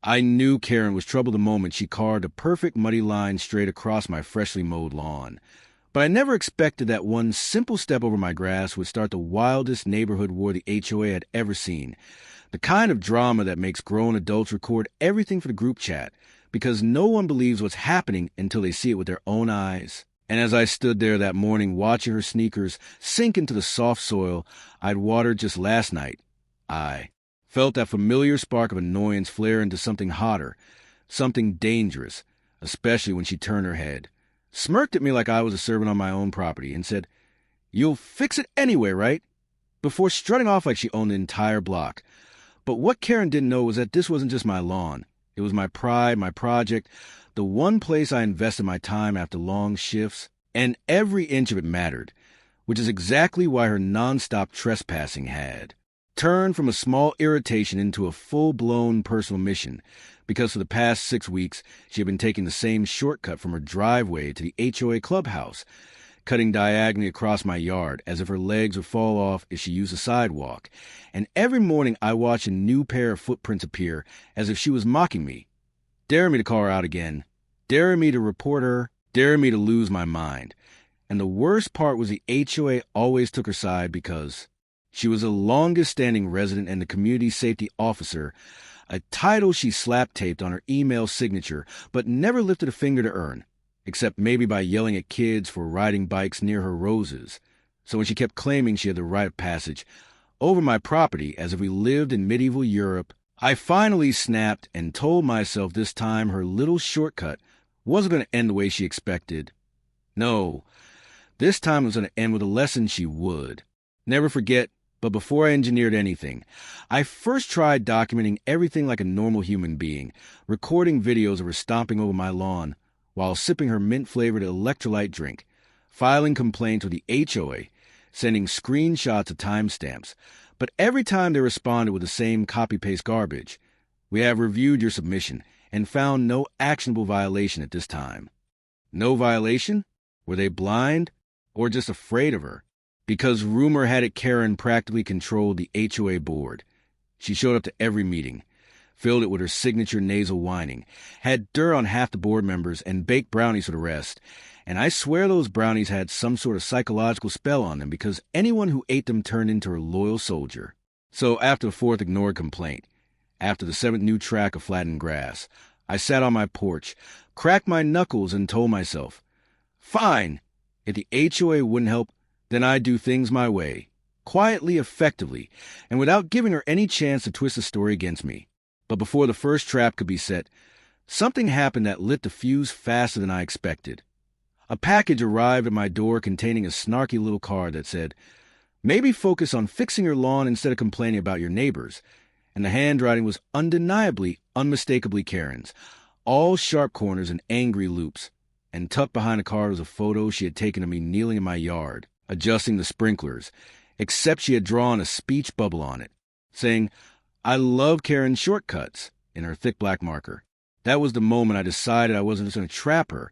I knew Karen was trouble the moment she carved a perfect muddy line straight across my freshly mowed lawn. But I never expected that one simple step over my grass would start the wildest neighborhood war the HOA had ever seen. The kind of drama that makes grown adults record everything for the group chat, because no one believes what's happening until they see it with their own eyes. And as I stood there that morning watching her sneakers sink into the soft soil I'd watered just last night, I felt that familiar spark of annoyance flare into something hotter, something dangerous, especially when she turned her head, smirked at me like I was a servant on my own property, and said, "You'll fix it anyway, right?" before strutting off like she owned the entire block. But what Karen didn't know was that this wasn't just my lawn. It was my pride, my project, the one place I invested my time after long shifts, and every inch of it mattered, which is exactly why her nonstop trespassing had turned from a small irritation into a full-blown personal mission, because for the past 6 weeks she had been taking the same shortcut from her driveway to the HOA clubhouse, cutting diagonally across my yard as if her legs would fall off if she used the sidewalk. And every morning I watched a new pair of footprints appear as if she was mocking me, daring me to call her out again, daring me to report her, daring me to lose my mind. And the worst part was the HOA always took her side because she was the longest-standing resident and the community safety officer, a title she slap-taped on her email signature but never lifted a finger to earn, except maybe by yelling at kids for riding bikes near her roses. So when she kept claiming she had the right of passage over my property as if we lived in medieval Europe, I finally snapped and told myself this time her little shortcut wasn't going to end the way she expected. No, this time it was going to end with a lesson she would never forget. But before I engineered anything, I first tried documenting everything like a normal human being, recording videos of her stomping over my lawn while sipping her mint-flavored electrolyte drink, filing complaints with the HOA, sending screenshots of timestamps. But every time they responded with the same copy-paste garbage, "We have reviewed your submission and found no actionable violation at this time." No violation? Were they blind or just afraid of her? Because rumor had it Karen practically controlled the HOA board. She showed up to every meeting, filled it with her signature nasal whining, had dirt on half the board members and baked brownies for the rest. And I swear those brownies had some sort of psychological spell on them because anyone who ate them turned into her loyal soldier. So after the fourth ignored complaint, after the seventh new track of flattened grass, I sat on my porch, cracked my knuckles, and told myself, fine, if the HOA wouldn't help, then I'd do things my way, quietly, effectively, and without giving her any chance to twist the story against me. But before the first trap could be set, something happened that lit the fuse faster than I expected. A package arrived at my door containing a snarky little card that said, "Maybe focus on fixing your lawn instead of complaining about your neighbors." And the handwriting was undeniably, unmistakably Karen's, all sharp corners and angry loops. And tucked behind the card was a photo she had taken of me kneeling in my yard, adjusting the sprinklers, except she had drawn a speech bubble on it, saying, "I love Karen's shortcuts," in her thick black marker. That was the moment I decided I wasn't just going to trap her.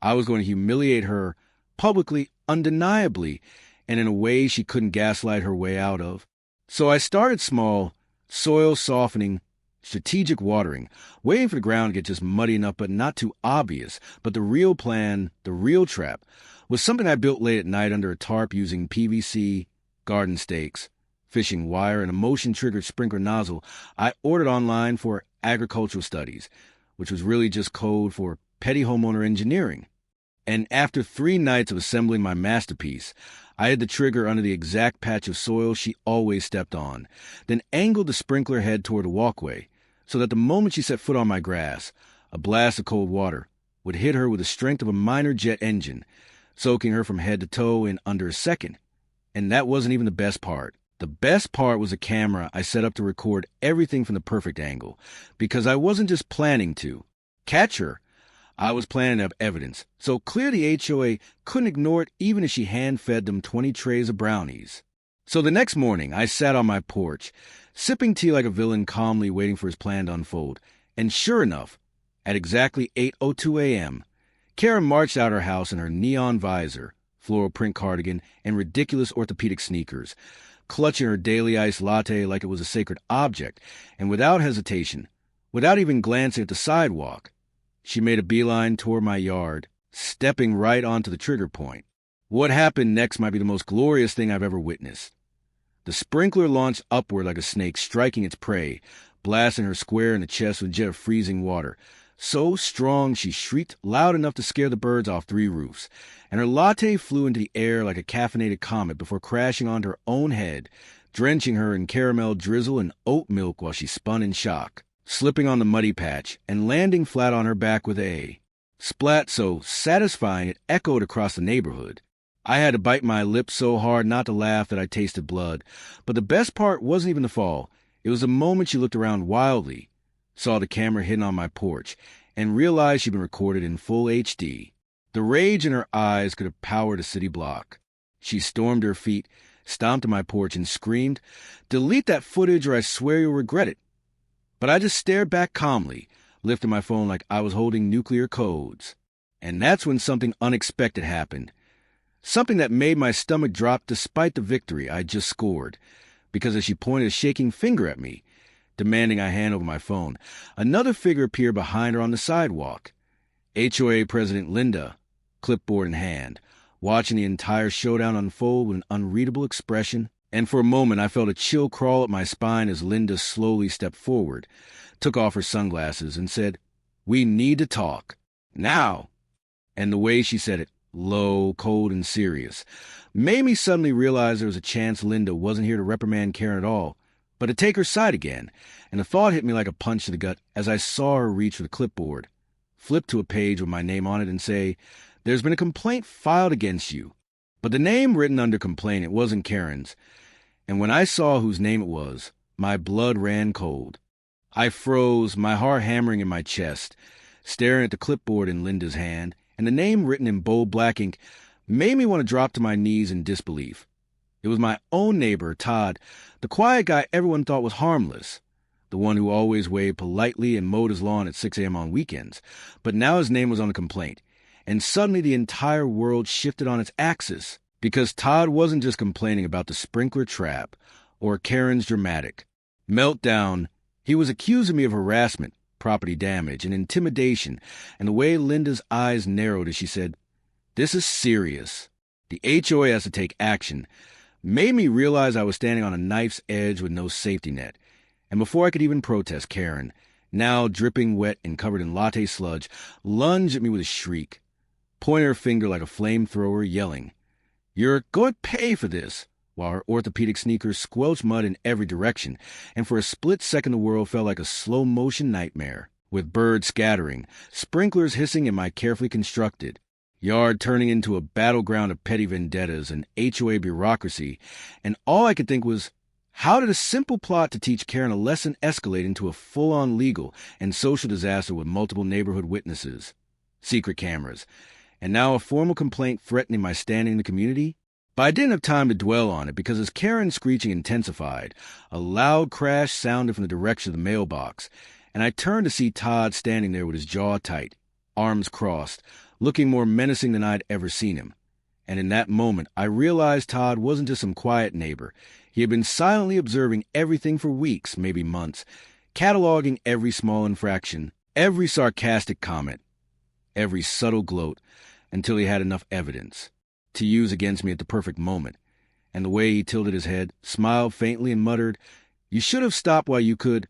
I was going to humiliate her publicly, undeniably, and in a way she couldn't gaslight her way out of. So I started small, soil softening, strategic watering, waiting for the ground to get just muddy enough but not too obvious. But the real plan, the real trap, was something I built late at night under a tarp using PVC, garden stakes, fishing wire, and a motion-triggered sprinkler nozzle I ordered online for agricultural studies, which was really just code for petty homeowner engineering. And after 3 nights of assembling my masterpiece, I had the trigger under the exact patch of soil she always stepped on, then angled the sprinkler head toward the walkway, so that the moment she set foot on my grass, a blast of cold water would hit her with the strength of a minor jet engine, soaking her from head to toe in under a second. And that wasn't even the best part. The best part was a camera I set up to record everything from the perfect angle, because I wasn't just planning to catch her, I was planning to have evidence, so clear the HOA couldn't ignore it even if she hand-fed them 20 trays of brownies. So the next morning, I sat on my porch, sipping tea like a villain, calmly waiting for his plan to unfold. And sure enough, at exactly 8:02 a.m., Karen marched out of her house in her neon visor, floral print cardigan, and ridiculous orthopedic sneakers, clutching her daily iced latte like it was a sacred object, and without hesitation, Without even glancing at the sidewalk, she made a beeline toward my yard, stepping right onto the trigger point. What happened next might be the most glorious thing I've ever witnessed. The sprinkler launched upward like a snake, striking its prey, blasting her square in the chest with a jet of freezing water. So strong she shrieked loud enough to scare the birds off 3 roofs, and her latte flew into the air like a caffeinated comet before crashing onto her own head, drenching her in caramel drizzle and oat milk while she spun in shock, slipping on the muddy patch and landing flat on her back with a splat so satisfying it echoed across the neighborhood. I had to bite my lips so hard not to laugh that I tasted blood. But the best part wasn't even the fall. It was the moment she looked around wildly, saw the camera hidden on my porch, and realized she'd been recorded in full HD. The rage in her eyes could have powered a city block. She stormed to her feet, stomped on my porch, and screamed, "Delete that footage or I swear you'll regret it." But I just stared back calmly, lifting my phone like I was holding nuclear codes. And that's when something unexpected happened. Something that made my stomach drop despite the victory I just scored. Because as she pointed a shaking finger at me, demanding I hand over my phone, another figure appeared behind her on the sidewalk. HOA President Linda, clipboard in hand, watching the entire showdown unfold with an unreadable expression. And for a moment I felt a chill crawl up my spine as Linda slowly stepped forward, took off her sunglasses, and said, "We need to talk. Now." And the way she said it, low, cold, and serious, made me suddenly realize there was a chance Linda wasn't here to reprimand Karen at all, but to take her side again, and the thought hit me like a punch to the gut as I saw her reach for the clipboard, flip to a page with my name on it, and say, "There's been a complaint filed against you." But the name written under complaint, it wasn't Karen's, and when I saw whose name it was, my blood ran cold. I froze, my heart hammering in my chest, staring at the clipboard in Linda's hand, and the name written in bold black ink made me want to drop to my knees in disbelief. It was my own neighbor, Todd, the quiet guy everyone thought was harmless, the one who always waved politely and mowed his lawn at 6 a.m. on weekends. But now his name was on the complaint, and suddenly the entire world shifted on its axis, because Todd wasn't just complaining about the sprinkler trap or Karen's dramatic meltdown. He was accusing me of harassment, property damage, and intimidation, and the way Linda's eyes narrowed as she said, "This is serious. The HOA has to take action," made me realize I was standing on a knife's edge with no safety net. And before I could even protest, Karen, now dripping wet and covered in latte sludge, lunged at me with a shriek, pointing her finger like a flamethrower, yelling, "You're going to pay for this," while her orthopedic sneakers squelched mud in every direction, and for a split second the world felt like a slow-motion nightmare, with birds scattering, sprinklers hissing in my carefully constructed yard turning into a battleground of petty vendettas and HOA bureaucracy, and all I could think was, how did a simple plot to teach Karen a lesson escalate into a full-on legal and social disaster with multiple neighborhood witnesses, secret cameras, and now a formal complaint threatening my standing in the community? But I didn't have time to dwell on it, because as Karen's screeching intensified, a loud crash sounded from the direction of the mailbox, and I turned to see Todd standing there with his jaw tight, arms crossed, looking more menacing than I'd ever seen him. And in that moment, I realized Todd wasn't just some quiet neighbor. He had been silently observing everything for weeks, maybe months, cataloging every small infraction, every sarcastic comment, every subtle gloat, until he had enough evidence to use against me at the perfect moment. And the way he tilted his head, smiled faintly, and muttered, "You should have stopped while you could,"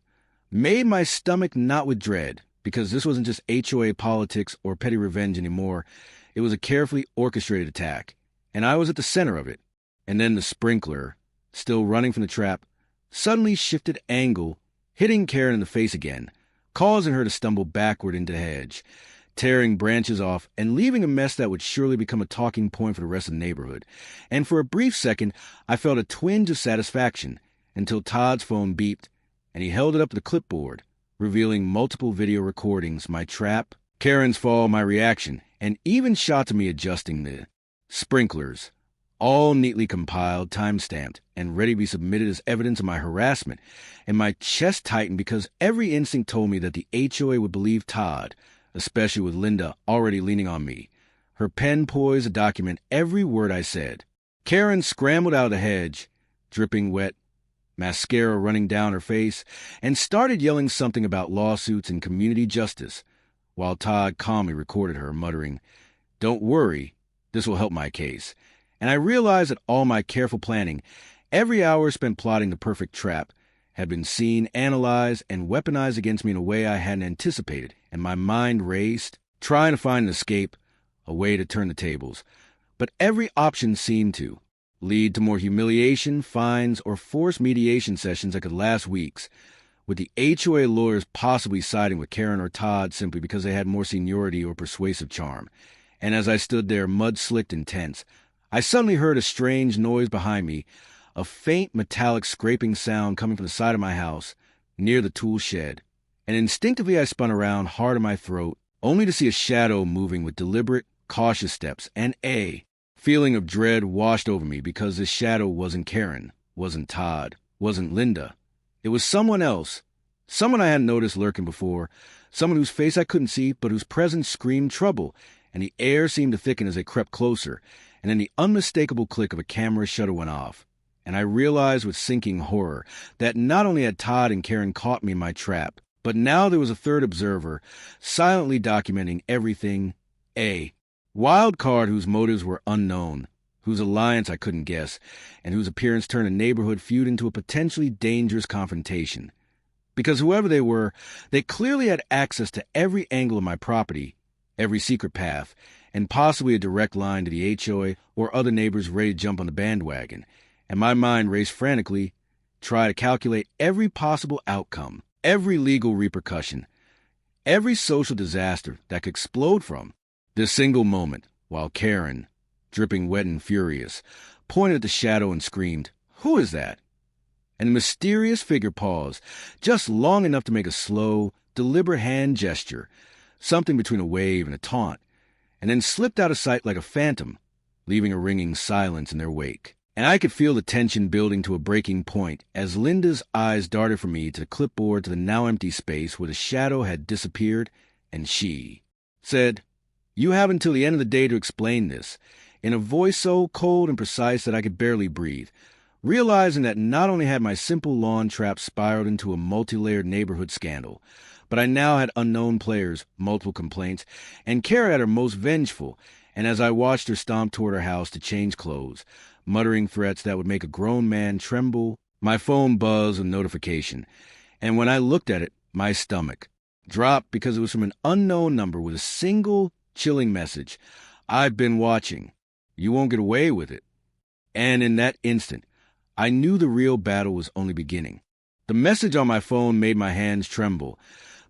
made my stomach knot with dread, because this wasn't just HOA politics or petty revenge anymore. It was a carefully orchestrated attack, and I was at the center of it. And then the sprinkler, still running from the trap, suddenly shifted angle, hitting Karen in the face again, causing her to stumble backward into the hedge, tearing branches off and leaving a mess that would surely become a talking point for the rest of the neighborhood. And for a brief second, I felt a twinge of satisfaction, until Todd's phone beeped, and he held it up to the clipboard, revealing multiple video recordings, my trap, Karen's fall, my reaction, and even shots of me adjusting the sprinklers, all neatly compiled, time-stamped, and ready to be submitted as evidence of my harassment. And my chest tightened, because every instinct told me that the HOA would believe Todd, especially with Linda already leaning on me, her pen poised to document every word I said. Karen scrambled out of the hedge, dripping wet, mascara running down her face, and started yelling something about lawsuits and community justice, while Todd calmly recorded her, muttering, "Don't worry, this will help my case." And I realized that all my careful planning, every hour spent plotting the perfect trap, had been seen, analyzed, and weaponized against me in a way I hadn't anticipated, and my mind raced, trying to find an escape, a way to turn the tables. But every option seemed to lead to more humiliation, fines, or forced mediation sessions that could last weeks, with the HOA lawyers possibly siding with Karen or Todd simply because they had more seniority or persuasive charm. And as I stood there, mud-slicked and tense, I suddenly heard a strange noise behind me, a faint metallic scraping sound coming from the side of my house, near the tool shed. And instinctively I spun around, hard in my throat, only to see a shadow moving with deliberate, cautious steps, and a feeling of dread washed over me because this shadow wasn't Karen, wasn't Todd, wasn't Linda. It was someone else, someone I hadn't noticed lurking before, someone whose face I couldn't see but whose presence screamed trouble, and the air seemed to thicken as they crept closer, and then the unmistakable click of a camera shutter went off. And I realized with sinking horror that not only had Todd and Karen caught me in my trap, but now there was a third observer, silently documenting everything. A wild card whose motives were unknown, whose alliance I couldn't guess, and whose appearance turned a neighborhood feud into a potentially dangerous confrontation. Because whoever they were, they clearly had access to every angle of my property, every secret path, and possibly a direct line to the HOA or other neighbors ready to jump on the bandwagon. And my mind raced frantically, try to calculate every possible outcome, every legal repercussion, every social disaster that could explode from this single moment, while Karen, dripping wet and furious, pointed at the shadow and screamed, "Who is that?" And the mysterious figure paused, just long enough to make a slow, deliberate hand gesture, something between a wave and a taunt, and then slipped out of sight like a phantom, leaving a ringing silence in their wake. And I could feel the tension building to a breaking point as Linda's eyes darted from me to the clipboard to the now empty space where the shadow had disappeared, and she said, "You have until the end of the day to explain this," in a voice so cold and precise that I could barely breathe, realizing that not only had my simple lawn trap spiraled into a multi-layered neighborhood scandal, but I now had unknown players, multiple complaints, and Kara at her most vengeful, and as I watched her stomp toward her house to change clothes, muttering threats that would make a grown man tremble, my phone buzzed with notification, and when I looked at it, my stomach dropped because it was from an unknown number with a single chilling message. "I've been watching. You won't get away with it." And in that instant, I knew the real battle was only beginning. The message on my phone made my hands tremble,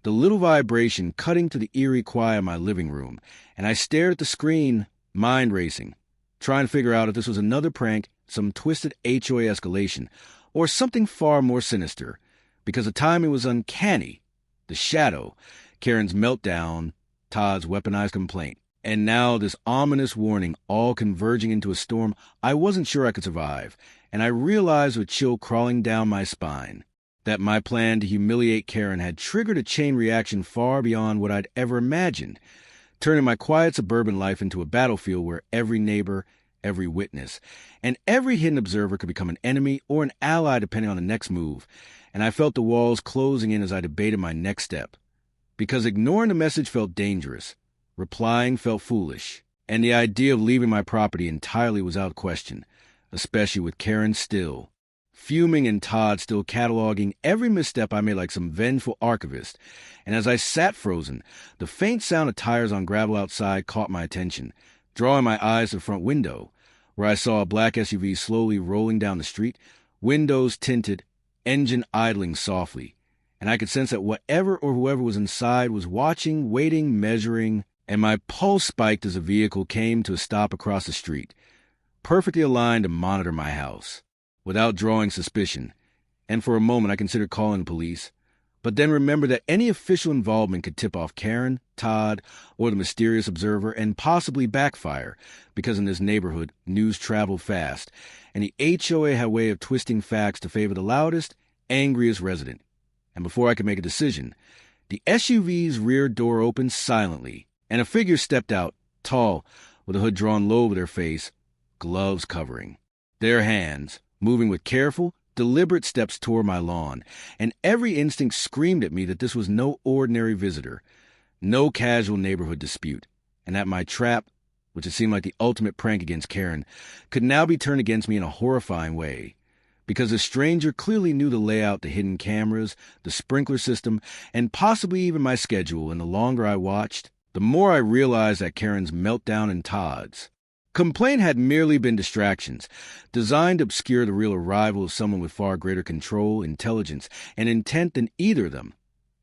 the little vibration cutting to the eerie quiet of my living room, and I stared at the screen, mind racing, trying to figure out if this was another prank, some twisted HOA escalation, or something far more sinister, because the timing was uncanny. The shadow, Karen's meltdown, Todd's weaponized complaint, and now this ominous warning all converging into a storm I wasn't sure I could survive, and I realized with chill crawling down my spine that my plan to humiliate Karen had triggered a chain reaction far beyond what I'd ever imagined, turning my quiet suburban life into a battlefield where every neighbor, every witness, and every hidden observer could become an enemy or an ally depending on the next move, and I felt the walls closing in as I debated my next step. Because ignoring the message felt dangerous, replying felt foolish, and the idea of leaving my property entirely was out of question, especially with Karen still fuming and Todd still cataloging every misstep I made like some vengeful archivist. And as I sat frozen, the faint sound of tires on gravel outside caught my attention, drawing my eyes to the front window, where I saw a black SUV slowly rolling down the street, windows tinted, engine idling softly. And I could sense that whatever or whoever was inside was watching, waiting, measuring, and my pulse spiked as the vehicle came to a stop across the street, perfectly aligned to monitor my house, without drawing suspicion. And for a moment I considered calling the police, but then remembered that any official involvement could tip off Karen, Todd, or the mysterious observer and possibly backfire, because in this neighborhood, news traveled fast, and the HOA had a way of twisting facts to favor the loudest, angriest resident. And before I could make a decision, the SUV's rear door opened silently, and a figure stepped out, tall, with a hood drawn low over their face, gloves covering. Their hands, moving with careful, Deliberate steps toward my lawn, and every instinct screamed at me that this was no ordinary visitor, no casual neighborhood dispute, and that my trap, which had seemed like the ultimate prank against Karen, could now be turned against me in a horrifying way. Because the stranger clearly knew the layout, the hidden cameras, the sprinkler system, and possibly even my schedule, and the longer I watched, the more I realized that Karen's meltdown and Todd's complaint had merely been distractions, designed to obscure the real arrival of someone with far greater control, intelligence, and intent than either of them.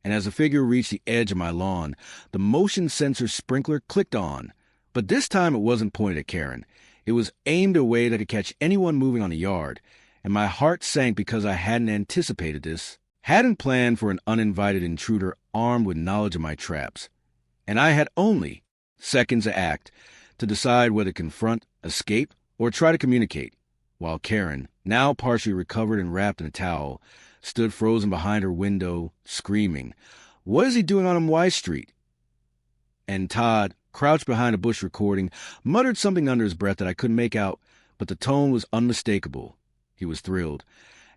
And as the figure reached the edge of my lawn, the motion sensor sprinkler clicked on. But this time it wasn't pointed at Karen. It was aimed a way that could catch anyone moving on the yard, and my heart sank because I hadn't anticipated this, hadn't planned for an uninvited intruder armed with knowledge of my traps. And I had only seconds to act, to decide whether to confront, escape, or try to communicate, while Karen, now partially recovered and wrapped in a towel, stood frozen behind her window, screaming, "What is he doing on Y Street?" And Todd, crouched behind a bush recording, muttered something under his breath that I couldn't make out, but the tone was unmistakable. He was thrilled,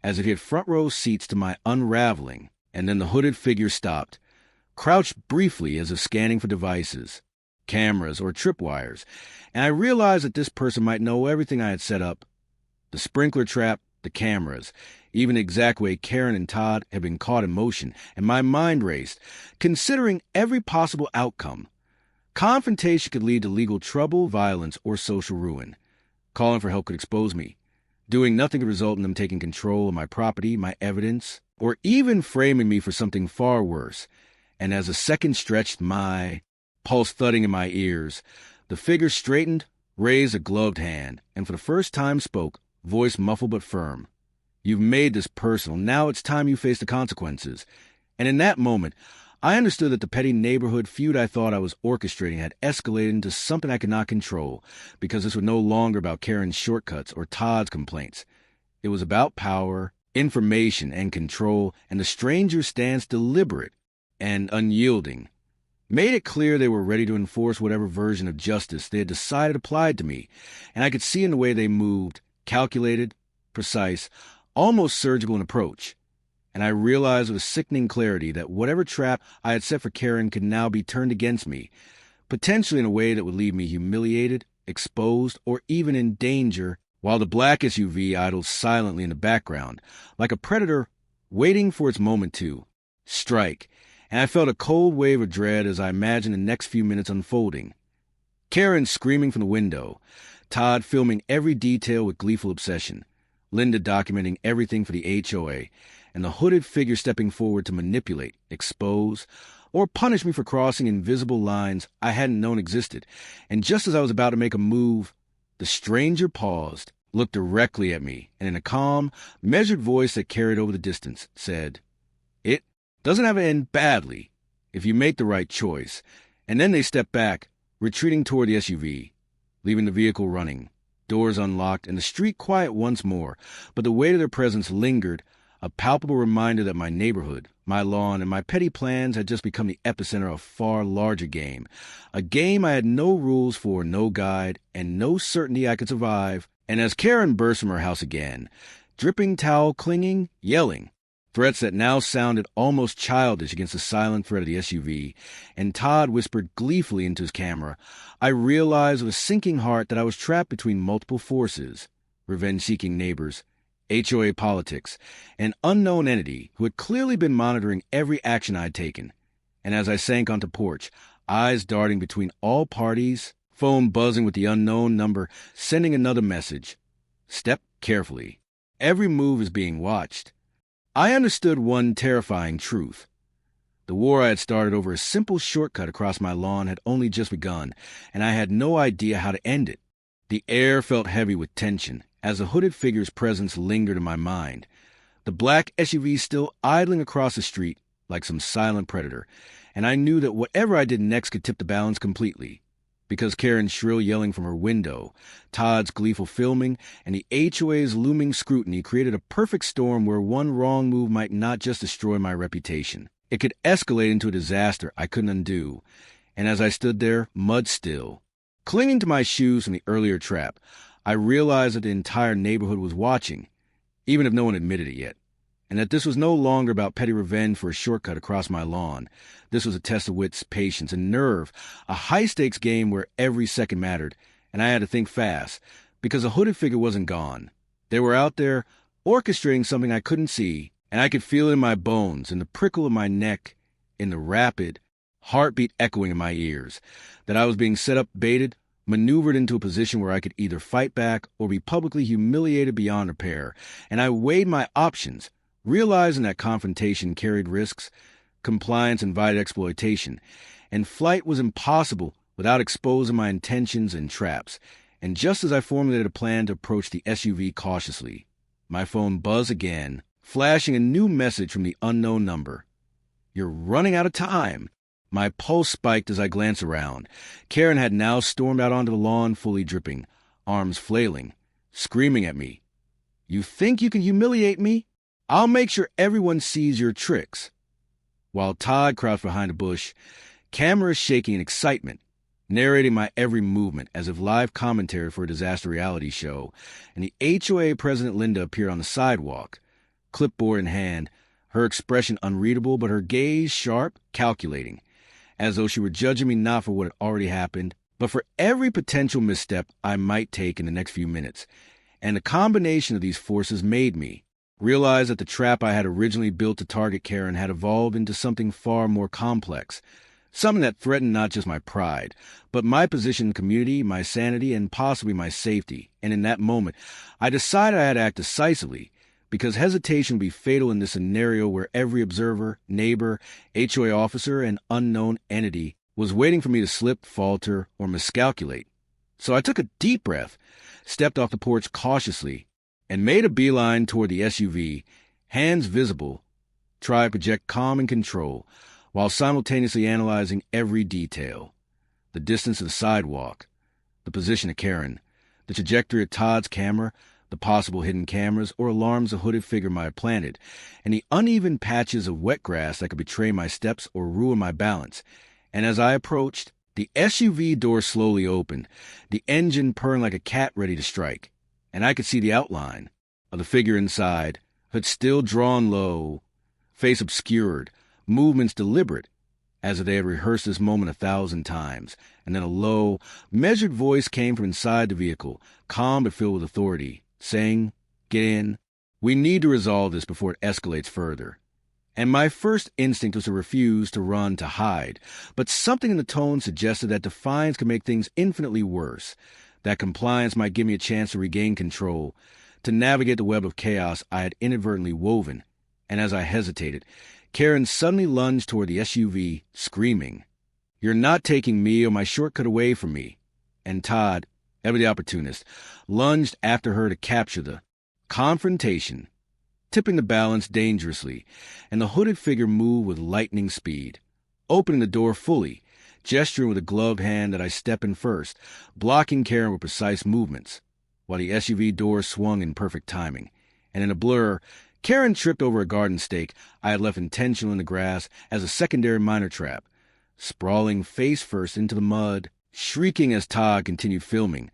as if he had front-row seats to my unraveling, and then the hooded figure stopped, crouched briefly as if scanning for devices, cameras, or tripwires, and I realized that this person might know everything I had set up. The sprinkler trap, the cameras, even the exact way Karen and Todd had been caught in motion, and my mind raced, considering every possible outcome. Confrontation could lead to legal trouble, violence, or social ruin. Calling for help could expose me. Doing nothing could result in them taking control of my property, my evidence, or even framing me for something far worse. And as the second stretched, my pulse thudding in my ears, the figure straightened, raised a gloved hand, and for the first time spoke, voice muffled but firm. "You've made this personal. Now it's time you face the consequences." And in that moment, I understood that the petty neighborhood feud I thought I was orchestrating had escalated into something I could not control, because this was no longer about Karen's shortcuts or Todd's complaints. It was about power, information, and control, and the stranger's stance, deliberate and unyielding, made it clear they were ready to enforce whatever version of justice they had decided applied to me, and I could see in the way they moved, calculated, precise, almost surgical in approach. And I realized with sickening clarity that whatever trap I had set for Karen could now be turned against me, potentially in a way that would leave me humiliated, exposed, or even in danger, while the black SUV idled silently in the background, like a predator waiting for its moment to strike. And I felt a cold wave of dread as I imagined the next few minutes unfolding. Karen screaming from the window, Todd filming every detail with gleeful obsession, Linda documenting everything for the HOA, and the hooded figure stepping forward to manipulate, expose, or punish me for crossing invisible lines I hadn't known existed. And just as I was about to make a move, the stranger paused, looked directly at me, and in a calm, measured voice that carried over the distance, said, "It doesn't have to end badly if you make the right choice." And then they stepped back, retreating toward the SUV, leaving the vehicle running, doors unlocked, and the street quiet once more. But the weight of their presence lingered, a palpable reminder that my neighborhood, my lawn, and my petty plans had just become the epicenter of a far larger game. A game I had no rules for, no guide, and no certainty I could survive. And as Karen burst from her house again, dripping towel clinging, yelling, threats that now sounded almost childish against the silent threat of the SUV, and Todd whispered gleefully into his camera, I realized with a sinking heart that I was trapped between multiple forces: revenge-seeking neighbors, HOA politics, an unknown entity who had clearly been monitoring every action I'd taken. And as I sank onto porch, eyes darting between all parties, phone buzzing with the unknown number, sending another message: step carefully. Every move is being watched. I understood one terrifying truth. The war I had started over a simple shortcut across my lawn had only just begun, and I had no idea how to end it. The air felt heavy with tension as the hooded figure's presence lingered in my mind, the black SUV still idling across the street like some silent predator, and I knew that whatever I did next could tip the balance completely. Because Karen's shrill yelling from her window, Todd's gleeful filming, and the HOA's looming scrutiny created a perfect storm where one wrong move might not just destroy my reputation. It could escalate into a disaster I couldn't undo. And as I stood there, mud still, clinging to my shoes from the earlier trap, I realized that the entire neighborhood was watching, even if no one admitted it yet, and that this was no longer about petty revenge for a shortcut across my lawn. This was a test of wits, patience, and nerve, a high-stakes game where every second mattered, and I had to think fast, because the hooded figure wasn't gone. They were out there, orchestrating something I couldn't see, and I could feel it in my bones, in the prickle of my neck, in the rapid heartbeat echoing in my ears, that I was being set up, baited, maneuvered into a position where I could either fight back or be publicly humiliated beyond repair, and I weighed my options, realizing that confrontation carried risks, compliance invited exploitation, and flight was impossible without exposing my intentions and traps. And just as I formulated a plan to approach the SUV cautiously, my phone buzzed again, flashing a new message from the unknown number. "You're running out of time." My pulse spiked as I glanced around. Karen had now stormed out onto the lawn, fully dripping, arms flailing, screaming at me. "You think you can humiliate me? I'll make sure everyone sees your tricks." While Todd crouched behind a bush, cameras shaking in excitement, narrating my every movement as if live commentary for a disaster reality show, and the HOA President Linda appeared on the sidewalk, clipboard in hand, her expression unreadable but her gaze sharp, calculating, as though she were judging me not for what had already happened, but for every potential misstep I might take in the next few minutes. And the combination of these forces made me realize that the trap I had originally built to target Karen had evolved into something far more complex, something that threatened not just my pride, but my position in the community, my sanity, and possibly my safety. And in that moment, I decided I had to act decisively, because hesitation would be fatal in this scenario where every observer, neighbor, HOA officer, and unknown entity was waiting for me to slip, falter, or miscalculate. So I took a deep breath, stepped off the porch cautiously, and made a beeline toward the SUV, hands visible, tried to project calm and control, while simultaneously analyzing every detail. The distance of the sidewalk, the position of Karen, the trajectory of Todd's camera, the possible hidden cameras or alarms a hooded figure might have planted, and the uneven patches of wet grass that could betray my steps or ruin my balance. And as I approached, the SUV door slowly opened, the engine purring like a cat ready to strike, and I could see the outline of the figure inside, hood still drawn low, face obscured, movements deliberate, as if they had rehearsed this moment 1,000 times. And then a low, measured voice came from inside the vehicle, calm but filled with authority, saying, "Get in. We need to resolve this before it escalates further." And my first instinct was to refuse, to run, to hide. But something in the tone suggested that defiance could make things infinitely worse, that compliance might give me a chance to regain control, to navigate the web of chaos I had inadvertently woven. And as I hesitated, Karen suddenly lunged toward the SUV, screaming, "You're not taking me or my shortcut away from me." And Todd, ever the opportunist, lunged after her to capture the confrontation, tipping the balance dangerously, and the hooded figure moved with lightning speed, opening the door fully, gesturing with a gloved hand that I step in first, blocking Karen with precise movements, while the SUV door swung in perfect timing. And in a blur, Karen tripped over a garden stake I had left intentional in the grass as a secondary minor trap, sprawling face first into the mud, shrieking as Todd continued filming,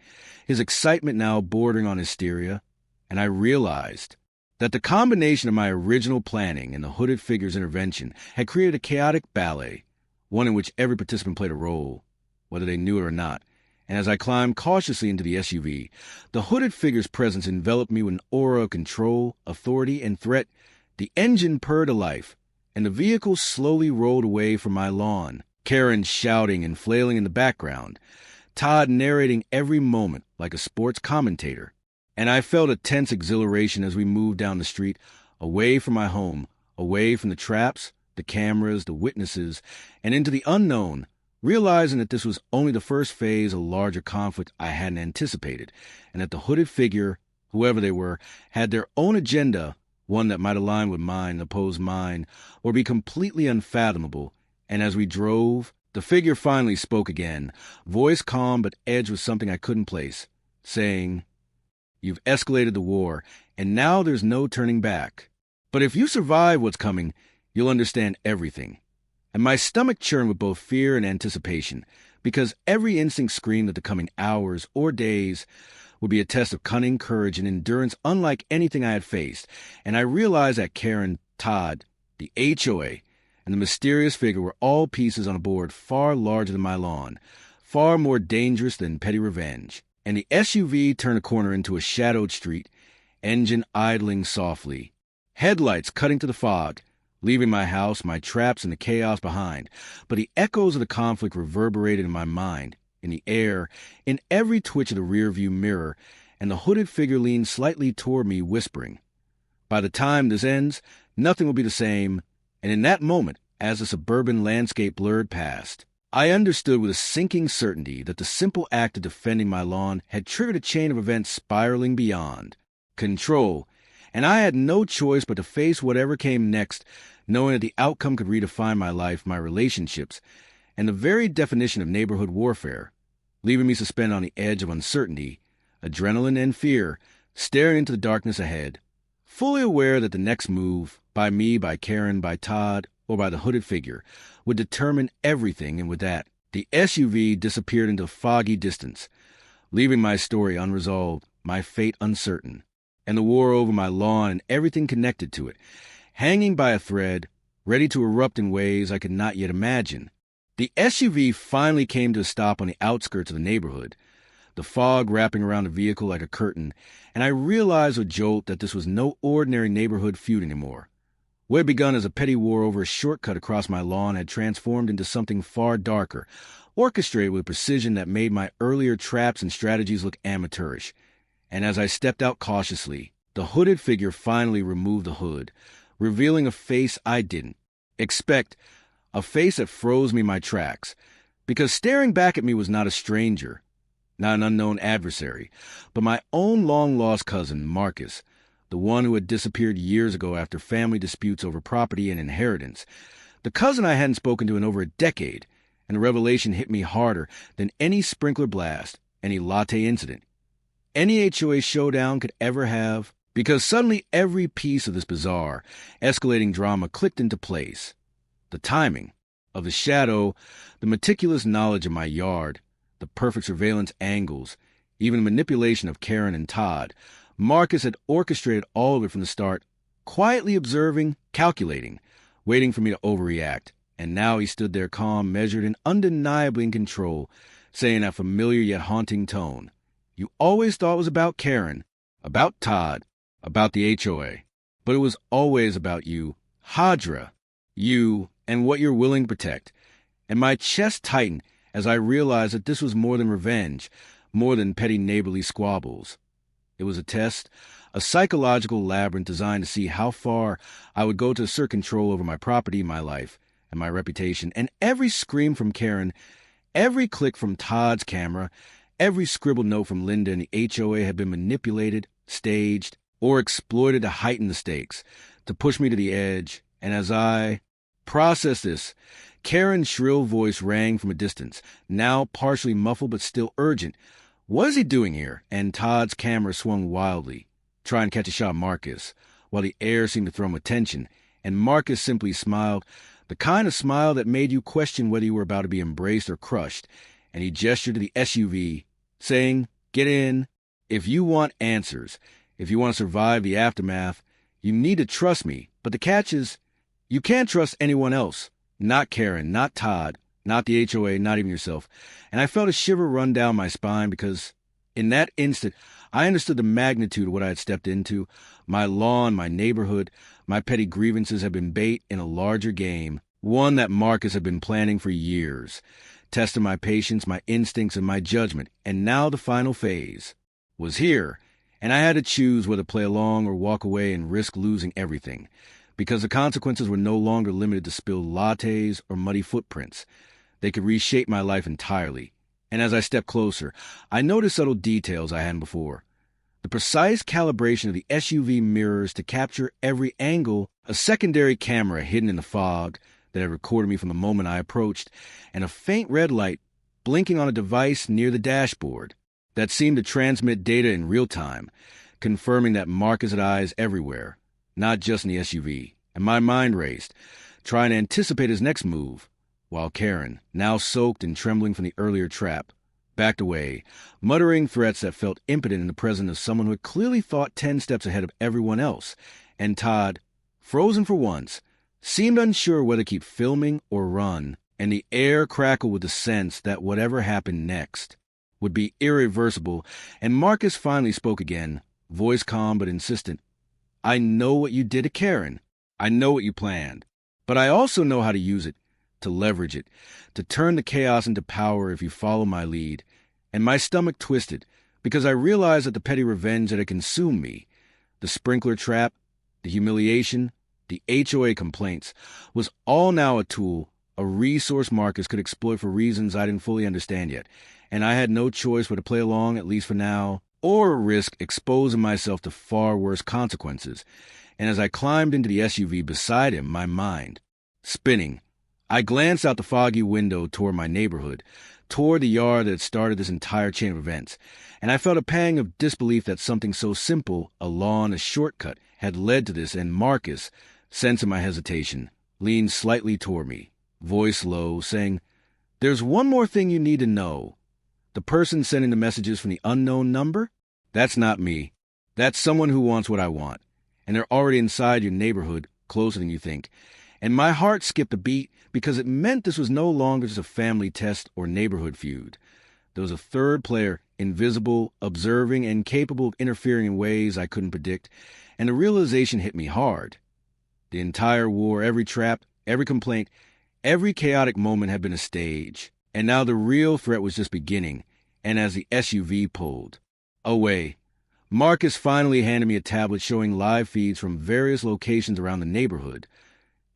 his excitement now bordering on hysteria. And I realized that the combination of my original planning and the hooded figure's intervention had created a chaotic ballet, one in which every participant played a role, whether they knew it or not. And as I climbed cautiously into the SUV, the hooded figure's presence enveloped me with an aura of control, authority, and threat. The engine purred to life, and the vehicle slowly rolled away from my lawn, Karen shouting and flailing in the background, Todd narrating every moment like a sports commentator. And I felt a tense exhilaration as we moved down the street, away from my home, away from the traps, the cameras, the witnesses, and into the unknown, realizing that this was only the first phase of a larger conflict I hadn't anticipated, and that the hooded figure, whoever they were, had their own agenda, one that might align with mine, oppose mine, or be completely unfathomable. And as we drove, the figure finally spoke again, voice calm but edged with something I couldn't place, saying, "You've escalated the war, and now there's no turning back. But if you survive what's coming, you'll understand everything." And my stomach churned with both fear and anticipation, because every instinct screamed that the coming hours or days would be a test of cunning, courage, and endurance unlike anything I had faced, and I realized that Karen, Todd, the HOA, and the mysterious figure were all pieces on a board far larger than my lawn, far more dangerous than petty revenge. And the SUV turned a corner into a shadowed street, engine idling softly, headlights cutting to the fog, leaving my house, my traps, and the chaos behind. But the echoes of the conflict reverberated in my mind, in the air, in every twitch of the rearview mirror, and the hooded figure leaned slightly toward me, whispering, "By the time this ends, nothing will be the same." And in that moment, as the suburban landscape blurred past, I understood with a sinking certainty that the simple act of defending my lawn had triggered a chain of events spiraling beyond control, and I had no choice but to face whatever came next, knowing that the outcome could redefine my life, my relationships, and the very definition of neighborhood warfare, leaving me suspended on the edge of uncertainty, adrenaline and fear, staring into the darkness ahead, fully aware that the next move, by me, by Karen, by Todd, or by the hooded figure, would determine everything. And with that, the SUV disappeared into foggy distance, leaving my story unresolved, my fate uncertain, and the war over my lawn and everything connected to it, hanging by a thread, ready to erupt in ways I could not yet imagine. The SUV finally came to a stop on the outskirts of the neighborhood, the fog wrapping around the vehicle like a curtain, and I realized with jolt that this was no ordinary neighborhood feud anymore. What had begun as a petty war over a shortcut across my lawn had transformed into something far darker, orchestrated with precision that made my earlier traps and strategies look amateurish. And as I stepped out cautiously, the hooded figure finally removed the hood, revealing a face I didn't expect, a face that froze me in my tracks, because staring back at me was not a stranger, not an unknown adversary, but my own long-lost cousin, Marcus, the one who had disappeared years ago after family disputes over property and inheritance, the cousin I hadn't spoken to in over a decade, and the revelation hit me harder than any sprinkler blast, any latte incident, any HOA showdown could ever have, because suddenly every piece of this bizarre, escalating drama clicked into place. The timing of the shadow, the meticulous knowledge of my yard, the perfect surveillance angles, even the manipulation of Karen and Todd. Marcus had orchestrated all of it from the start, quietly observing, calculating, waiting for me to overreact. And now he stood there calm, measured, and undeniably in control, saying that familiar yet haunting tone, "You always thought it was about Karen, about Todd, about the HOA. But it was always about you, Hadra, you, and what you're willing to protect." And my chest tightened as I realized that this was more than revenge, more than petty neighborly squabbles. It was a test, a psychological labyrinth designed to see how far I would go to assert control over my property, my life, and my reputation. And every scream from Karen, every click from Todd's camera, every scribbled note from Linda and the HOA had been manipulated, staged, or exploited to heighten the stakes, to push me to the edge. And as I processed this, Karen's shrill voice rang from a distance, now partially muffled but still urgent. "What is he doing here?" And Todd's camera swung wildly, trying to catch a shot of Marcus, while the air seemed to thrum with tension, and Marcus simply smiled, the kind of smile that made you question whether you were about to be embraced or crushed, and he gestured to the SUV, saying, "Get in. If you want answers, if you want to survive the aftermath, you need to trust me. But the catch is, you can't trust anyone else. Not Karen, not Todd, not the HOA, not even yourself." And I felt a shiver run down my spine because, in that instant, I understood the magnitude of what I had stepped into. My lawn, my neighborhood, my petty grievances had been bait in a larger game, one that Marcus had been planning for years, testing my patience, my instincts, and my judgment. And now the final phase was here, and I had to choose whether to play along or walk away and risk losing everything, because the consequences were no longer limited to spilled lattes or muddy footprints. They could reshape my life entirely. And as I stepped closer, I noticed subtle details I hadn't before. The precise calibration of the SUV mirrors to capture every angle, a secondary camera hidden in the fog that had recorded me from the moment I approached, and a faint red light blinking on a device near the dashboard that seemed to transmit data in real time, confirming that Marcus had eyes everywhere, not just in the SUV. And my mind raced, trying to anticipate his next move, while Karen, now soaked and trembling from the earlier trap, backed away, muttering threats that felt impotent in the presence of someone who had clearly thought 10 steps ahead of everyone else. And Todd, frozen for once, seemed unsure whether to keep filming or run, and the air crackled with the sense that whatever happened next would be irreversible, and Marcus finally spoke again, voice calm but insistent. I know what you did to Karen. I know what you planned. But I also know how to use it, to leverage it, to turn the chaos into power if you follow my lead. And my stomach twisted, because I realized that the petty revenge that had consumed me, the sprinkler trap, the humiliation, the HOA complaints, was all now a tool, a resource Marcus could exploit for reasons I didn't fully understand yet, and I had no choice but to play along, at least for now, or risk exposing myself to far worse consequences. And as I climbed into the SUV beside him, my mind spinning, I glanced out the foggy window toward my neighborhood, toward the yard that had started this entire chain of events, and I felt a pang of disbelief that something so simple, a lawn, a shortcut, had led to this, and Marcus, sensing my hesitation, leaned slightly toward me, voice low, saying, There's one more thing you need to know. The person sending the messages from the unknown number? That's not me. That's someone who wants what I want. And they're already inside your neighborhood, closer than you think. And my heart skipped a beat because it meant this was no longer just a family test or neighborhood feud. There was a third player, invisible, observing, and capable of interfering in ways I couldn't predict, and the realization hit me hard. The entire war, every trap, every complaint, every chaotic moment had been a stage, and now the real threat was just beginning, and as the SUV pulled away, Marcus finally handed me a tablet showing live feeds from various locations around the neighborhood.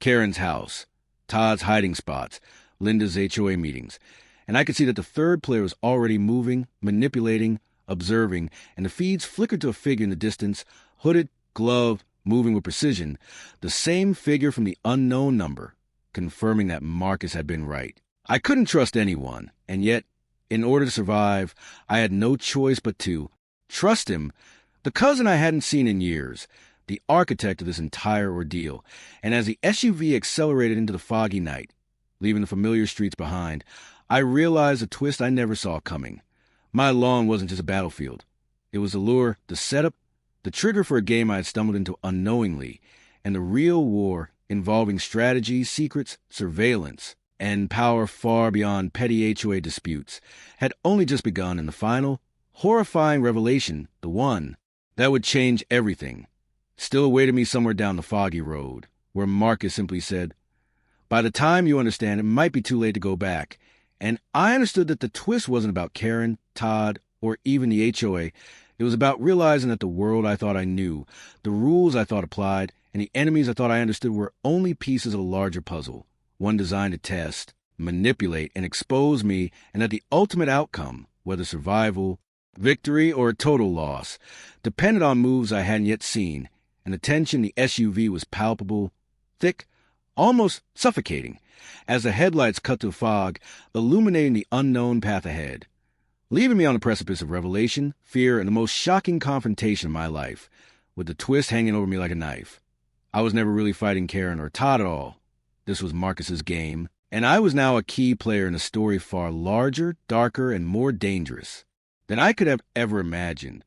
Karen's house, Todd's hiding spots, Linda's HOA meetings, and I could see that the third player was already moving, manipulating, observing, and the feeds flickered to a figure in the distance, hooded, gloved, moving with precision, the same figure from the unknown number, confirming that Marcus had been right. I couldn't trust anyone, and yet, in order to survive, I had no choice but to trust him, the cousin I hadn't seen in years, the architect of this entire ordeal. And as the SUV accelerated into the foggy night, leaving the familiar streets behind, I realized a twist I never saw coming. My lawn wasn't just a battlefield. It was the lure, the setup, the trigger for a game I had stumbled into unknowingly, and the real war involving strategy, secrets, surveillance, and power far beyond petty HOA disputes had only just begun, in the final, horrifying revelation, the one that would change everything, still awaited me somewhere down the foggy road, where Marcus simply said, By the time you understand, it might be too late to go back. And I understood that the twist wasn't about Karen, Todd, or even the HOA. It was about realizing that the world I thought I knew, the rules I thought applied, and the enemies I thought I understood were only pieces of a larger puzzle, one designed to test, manipulate, and expose me, and that the ultimate outcome, whether survival, victory, or total loss, depended on moves I hadn't yet seen, and the tension in the SUV was palpable, thick, almost suffocating, as the headlights cut through fog, illuminating the unknown path ahead, leaving me on the precipice of revelation, fear, and the most shocking confrontation of my life, with the twist hanging over me like a knife. I was never really fighting Karen or Todd at all. This was Marcus's game, and I was now a key player in a story far larger, darker, and more dangerous than I could have ever imagined.